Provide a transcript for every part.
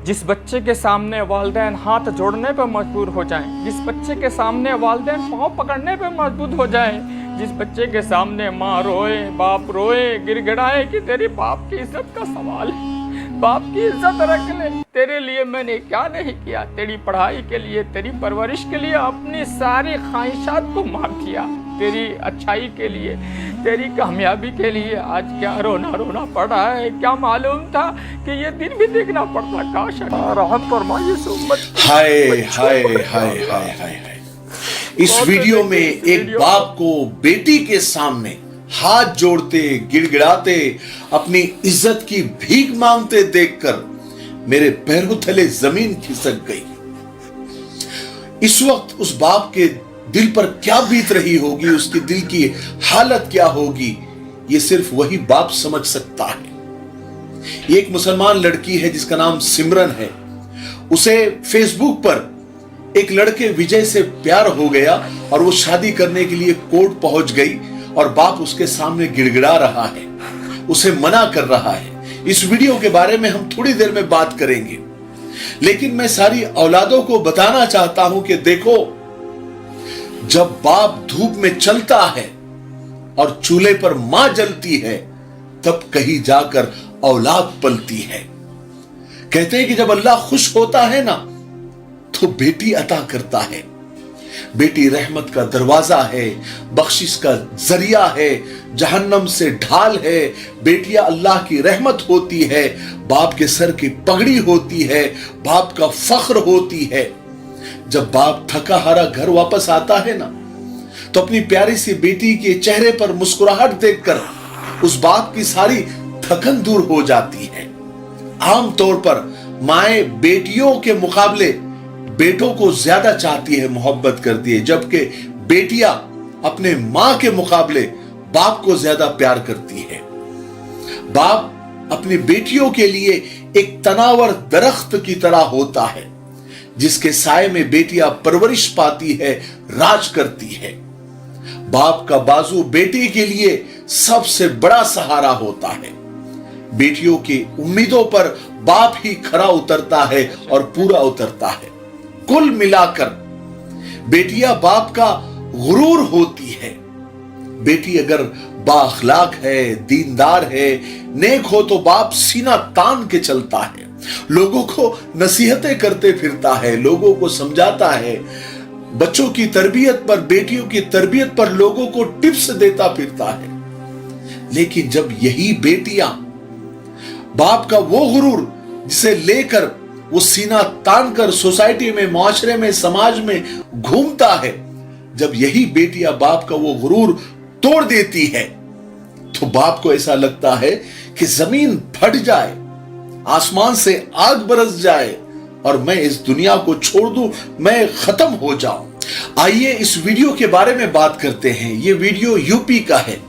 जिस बच्चे के सामने वालिदैन हाथ जोड़ने पर मजबूर हो जाएं, जिस बच्चे के सामने वालिदैन पाँव पकड़ने पर मजबूर हो जाएं, जिस बच्चे के सामने माँ रोए, बाप रोए, गिड़गिड़ाए कि तेरी बाप की इज्जत का सवाल है, बाप की इज्जत रख ले, तेरे लिए मैंने क्या नहीं किया, तेरी पढ़ाई के लिए, तेरी परवरिश के लिए अपनी सारी ख्वाहिशात को मार दिया, तेरी अच्छाई के लिए, तेरी कामयाबी के लिए आज क्या रोना रोना पड़ रहा है। क्या मालूम था कि ये दिन भी देखना पड़ता। काश रहम फरमाइए इस उम्मत। हाय हाय हाय हाय हाय। इस वीडियो में एक बाप को बेटी के सामने हाथ जोड़ते, गिड़गिड़ाते, अपनी इज्जत की भीख मांगते देखकर मेरे पैरों तले जमीन खिसक गई। इस वक्त उस बाप के दिल पर क्या बीत रही होगी, उसके दिल की हालत क्या होगी, ये सिर्फ वही बाप समझ सकता है। एक मुसलमान लड़की है जिसका नाम सिमरन है। उसे फेसबुक पर एक लड़के विजय से प्यार हो गया और वो शादी करने के लिए कोर्ट पहुंच गई और बाप उसके सामने गिड़गिड़ा रहा है, उसे मना कर रहा है। इस वीडियो के बारे में हम थोड़ी देर में बात करेंगे, लेकिन मैं सारी औलादों को बताना चाहता हूं कि देखो, जब बाप धूप में चलता है और चूल्हे पर मां जलती है, तब कहीं जाकर औलाद पलती है। कहते हैं कि जब अल्लाह खुश होता है ना, तो बेटी अता करता है। बेटी रहमत का दरवाजा है, बख्शिश का जरिया है, जहन्नम से ढाल है। बेटियां अल्लाह की रहमत होती है, बाप के सर की पगड़ी होती है, बाप का फख्र होती है। जब बाप थका हारा घर वापस आता है ना, तो अपनी प्यारी सी बेटी के चेहरे पर मुस्कुराहट देखकर उस बाप की सारी थकन दूर हो जाती है। आमतौर पर माएं बेटियों के मुकाबले बेटों को ज्यादा चाहती है, मोहब्बत करती है, जबकि बेटियां अपने मां के मुकाबले बाप को ज्यादा प्यार करती है। बाप अपनी बेटियों के लिए एक तनावर दरख्त की तरह होता है, जिसके साए में बेटियां परवरिश पाती है, राज करती है। बाप का बाजू बेटी के लिए सबसे बड़ा सहारा होता है। बेटियों की उम्मीदों पर बाप ही खरा उतरता है और पूरा उतरता है। कुल मिलाकर बेटियां बाप का गुरूर होती है। बेटी अगर बाअखलाक है, दीनदार है, नेक हो, तो बाप सीना तान के चलता है, लोगों को नसीहतें करते फिरता है, लोगों को समझाता है। बच्चों की तरबियत पर, बेटियों की तरबियत पर लोगों को टिप्स देता फिरता है। लेकिन जब यही बेटियां बाप का वो गुरूर जिसे लेकर वो सीना तान कर सोसाइटी में, माशरे में, समाज में घूमता है, जब यही बेटियां बाप का वो गुरूर तोड़ देती है, तो बाप को ऐसा लगता है कि जमीन फट जाए, आसमान से आग बरस जाए और मैं इस दुनिया को छोड़ दूं, मैं खत्म हो जाऊं। आइए इस वीडियो के बारे में बात करते हैं। ये वीडियो यूपी का है।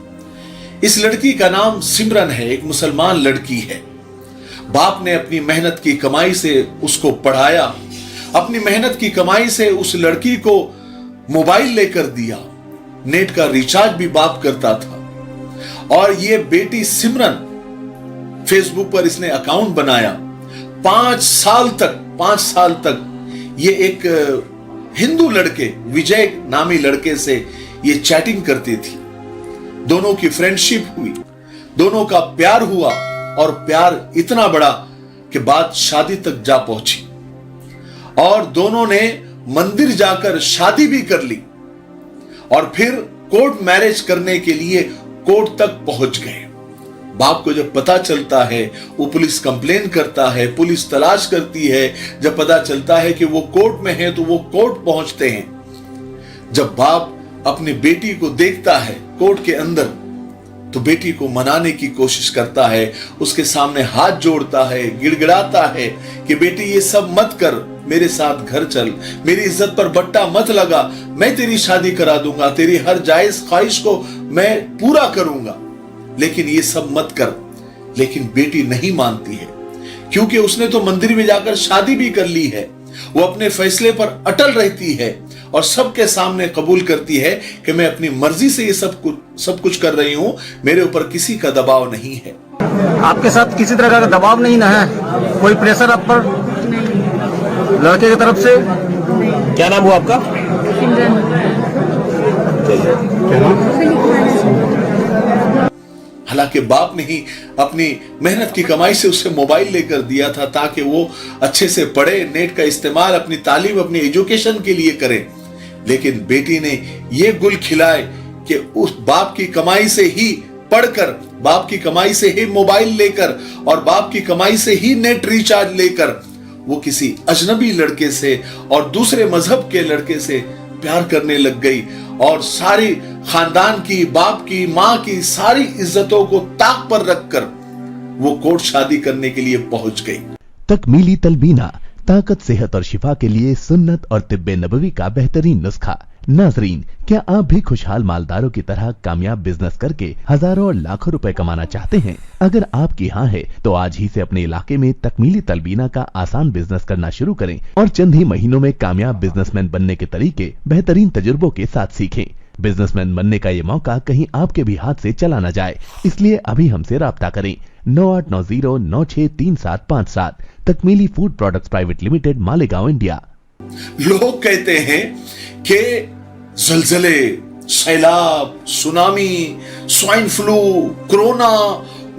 इस लड़की का नाम सिमरन है, एक मुसलमान लड़की है। बाप ने अपनी मेहनत की कमाई से उसको पढ़ाया, अपनी मेहनत की कमाई से उस लड़की को मोबाइल लेकर दिया, नेट का रिचार्ज भी बाप करता था। और ये बेटी सिमरन, फेसबुक पर इसने अकाउंट बनाया। 5 साल तक ये एक हिंदू लड़के, विजय नामी लड़के से ये चैटिंग करती थी। दोनों की फ्रेंडशिप हुई, दोनों का प्यार हुआ और प्यार इतना बड़ा कि बात शादी तक जा पहुंची और दोनों ने मंदिर जाकर शादी भी कर ली और फिर कोर्ट मैरिज करने के लिए कोर्ट तक पहुंच गए। बाप को जब पता चलता है, वो पुलिस कंप्लेन करता है, पुलिस तलाश करती है। जब पता चलता है कि वो कोर्ट में है, तो वो कोर्ट पहुंचते हैं। जब बाप अपनी बेटी को देखता है कोर्ट के अंदर, तो बेटी को मनाने की कोशिश करता है, उसके सामने हाथ जोड़ता है, गिड़गिड़ाता है कि बेटी ये सब मत कर, मेरे साथ घर चल, मेरी इज्जत पर बट्टा मत लगा, मैं तेरी शादी करा दूंगा, तेरी हर जायज ख्वाहिश को मैं पूरा करूंगा, लेकिन ये सब मत कर। लेकिन बेटी नहीं मानती है, क्योंकि उसने तो मंदिर में जाकर शादी भी कर ली है। वो अपने फैसले पर अटल रहती है और सबके सामने कबूल करती है कि मैं अपनी मर्जी से ये सब कुछ कर रही हूं, मेरे ऊपर किसी का दबाव नहीं है। आपके साथ किसी तरह का दबाव नहीं ना है? कोई प्रेशर आप पर लड़के की तरफ से। क्या नाम हुआ आपका? हालांकि बाप ने ही अपनी मेहनत की कमाई से उसे मोबाइल लेकर दिया था ताकि वो अच्छे से पढ़े, नेट का इस्तेमाल अपनी तालीम, अपनी एजुकेशन के लिए करे। लेकिन बेटी ने ये गुल खिलाए कि उस बाप की कमाई से ही पढ़कर, बाप की कमाई से ही मोबाइल लेकर और बाप की कमाई से ही नेट रिचार्ज लेकर वो किसी अजनबी लड़के से और दूसरे मजहब के लड़के से प्यार करने लग गई और सारी खानदान की, बाप की, मां की सारी इज्जतों को ताक पर रखकर वो कोर्ट शादी करने के लिए पहुंच गई। तकमीली तलबीना, ताकत, सेहत और शिफा के लिए सुन्नत और तिब्बे नबवी का बेहतरीन नुस्खा। नाजरीन, क्या आप भी खुशहाल मालदारों की तरह कामयाब बिजनेस करके हजारों और लाखों रुपए कमाना चाहते हैं? अगर आपकी हाँ है तो आज ही से अपने इलाके में तकमीली तलबीना का आसान बिजनेस करना शुरू करें और चंद ही महीनों में कामयाब बिजनेसमैन बनने के तरीके बेहतरीन तजुर्बों के साथ सीखें। बिजनेसमैन बनने का ये मौका कहीं आपके भी हाथ से चला न जाए, इसलिए अभी हमसे राब्ता करें 9890963757। Takmili food products private limited, Malegaon, India. लोग कहते हैं कि जलजले, सैलाब, tsunami, swine flu, corona,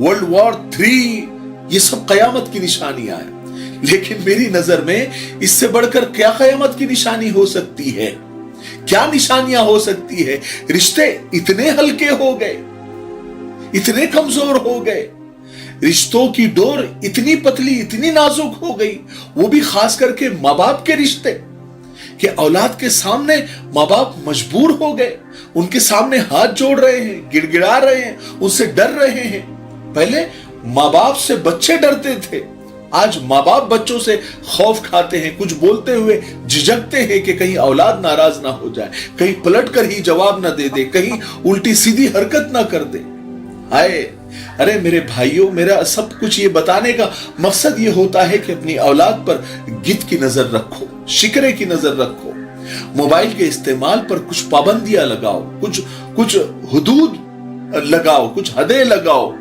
world war 3 ये सब कयामत की निशानियां हैं। लेकिन मेरी नजर में इससे बढ़कर क्या कयामत की निशानी हो सकती है? क्या निशानियां हो सकती है? रिश्ते इतने हल्के हो गए, इतने कमजोर हो गए, रिश्तों की डोर इतनी पतली, इतनी नाजुक हो गई, वो भी खास करके माँ बाप के रिश्ते कि औलाद के सामने माँ बाप मजबूर हो गए, उनके सामने हाथ जोड़ रहे हैं, गिड़गिड़ा रहे हैं, उनसे डर रहे हैं। पहले माँ बाप से बच्चे डरते थे, आज माँ बाप बच्चों से खौफ खाते हैं, कुछ बोलते हुए झिझकते हैं कि कहीं औलाद नाराज ना हो जाए, कहीं पलट कर ही जवाब ना दे दे, कहीं उल्टी सीधी हरकत ना कर दे। हाय, अरे मेरे भाइयों, मेरा सब कुछ ये बताने का मकसद ये होता है कि अपनी औलाद पर गिद्ध की नजर रखो, शिकरे की नजर रखो, मोबाइल के इस्तेमाल पर कुछ पाबंदियां लगाओ, कुछ हुदूद लगाओ, कुछ हदें लगाओ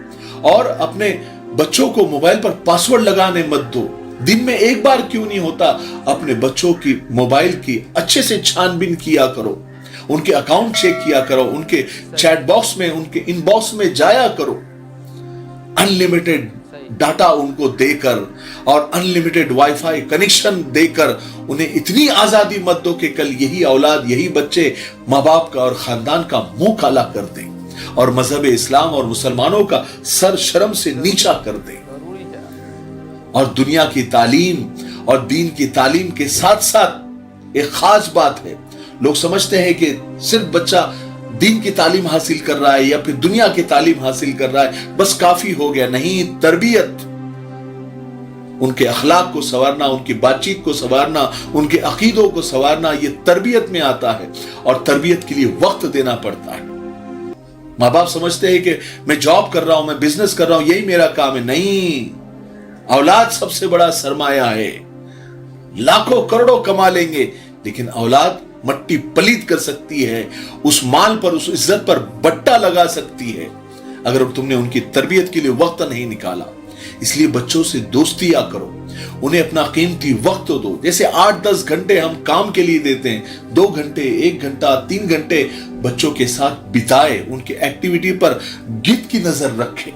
और अपने बच्चों को मोबाइल पर पासवर्ड लगाने मत दो। दिन में एक बार क्यों नहीं होता, अपने बच्चों की मोबाइल की अच्छे से छानबीन किया करो, उनके अकाउंट चेक किया करो, उनके चैट बॉक्स में, उनके इनबॉक्स में जाया करो। अनलिमिटेड डाटा उनको देकर और अनलिमिटेड वाईफाई कनेक्शन देकर उन्हें इतनी आजादी मत दो कि कल यही औलाद, यही बच्चे माँ बाप का और खानदान का मुंह काला कर दें और मजहब इस्लाम और मुसलमानों का सर शर्म से नीचा कर दें। और दुनिया की तालीम और दीन की तालीम के साथ साथ एक खास बात है, लोग समझते हैं कि सिर्फ बच्चा दीन की तालीम हासिल कर रहा है या फिर दुनिया की तालीम हासिल कर रहा है बस काफी हो गया। नहीं, तरबियत, उनके अखलाक को संवारना, उनकी बातचीत को संवारना, उनके अकीदों को संवारना, ये तरबियत में आता है और तरबियत के लिए वक्त देना पड़ता है। माँ बाप समझते हैं कि मैं जॉब कर रहा हूं, मैं बिजनेस कर रहा हूं, यही मेरा काम है। नहीं, औलाद सबसे बड़ा सरमाया है। लाखों करोड़ों कमा लेंगे लेकिन औलाद मट्टी पलीत कर सकती है, उस माल पर, उस इज्जत पर बट्टा लगा सकती है अगर तुमने उनकी तरबियत के लिए वक्त नहीं निकाला। इसलिए बच्चों से दोस्तियां करो, उन्हें अपना कीमती वक्त दो। जैसे 8-10 घंटे हम काम के लिए देते हैं, 2 घंटे, 1 घंटा, 3 घंटे बच्चों के साथ बिताए, उनके एक्टिविटी पर गिद्ध की नजर रखें,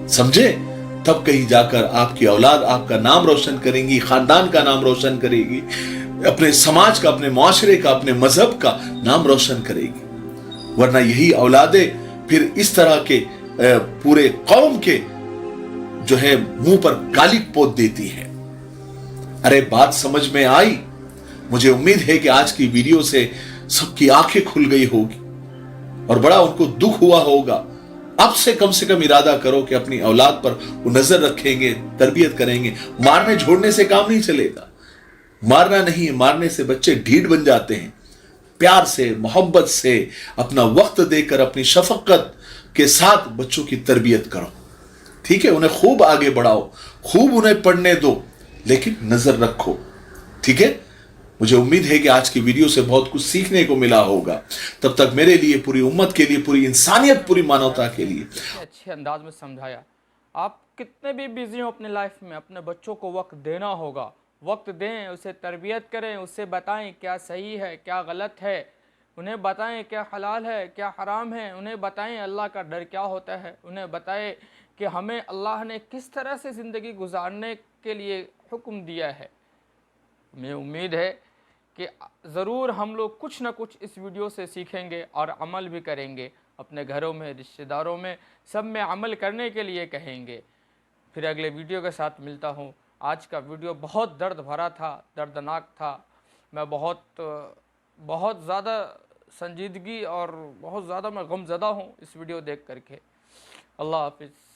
समझे? तब कहीं जाकर आपकी औलाद आपका नाम रोशन करेंगी, खानदान का नाम रोशन करेगी, अपने समाज का, अपने मुआशरे का, अपने मजहब का नाम रोशन करेगी। वरना यही औलादें फिर इस तरह के पूरे कौम के जो है मुंह पर गाली पोत देती है। अरे बात समझ में आई? मुझे उम्मीद है कि आज की वीडियो से सबकी आंखें खुल गई होगी और बड़ा उनको दुख हुआ होगा। अब से कम इरादा करो कि अपनी औलाद पर वो नजर रखेंगे, तरबियत करेंगे। मारने झोड़ने से काम नहीं चलेगा, मारना नहीं, मारने से बच्चे ढीठ बन जाते हैं। प्यार से, मोहब्बत से, अपना वक्त देकर, अपनी शफकत के साथ बच्चों की तरबियत करो, ठीक है? उन्हें खूब आगे बढ़ाओ, खूब उन्हें पढ़ने दो, लेकिन नजर रखो, ठीक है? मुझे उम्मीद है कि आज की वीडियो से बहुत कुछ सीखने को मिला होगा। तब तक मेरे लिए, पूरी उम्मत के लिए, पूरी इंसानियत, पूरी मानवता के लिए अच्छे अंदाज में समझाया। आप कितने भी बिजी हो अपने लाइफ में, अपने बच्चों को वक्त देना होगा, وقت دیں، اسے تربیت کریں، اسے بتائیں کیا صحیح ہے کیا غلط ہے، انہیں بتائیں کیا حلال ہے کیا حرام ہے، انہیں بتائیں اللہ کا ڈر کیا ہوتا ہے، انہیں بتائیں کہ ہمیں اللہ نے کس طرح سے زندگی گزارنے کے لیے حکم دیا ہے۔ میں امید ہے کہ ضرور ہم لوگ کچھ نہ کچھ اس ویڈیو سے سیکھیں گے اور عمل بھی کریں گے، اپنے گھروں میں، رشتہ داروں میں، سب میں عمل کرنے کے لیے کہیں گے۔ پھر اگلے ویڈیو کے ساتھ ملتا ہوں۔ آج کا ویڈیو بہت درد بھرا تھا، دردناک تھا، میں بہت زیادہ سنجیدگی اور بہت زیادہ میں غم زدہ ہوں اس ویڈیو دیکھ کر کے۔ اللہ حافظ۔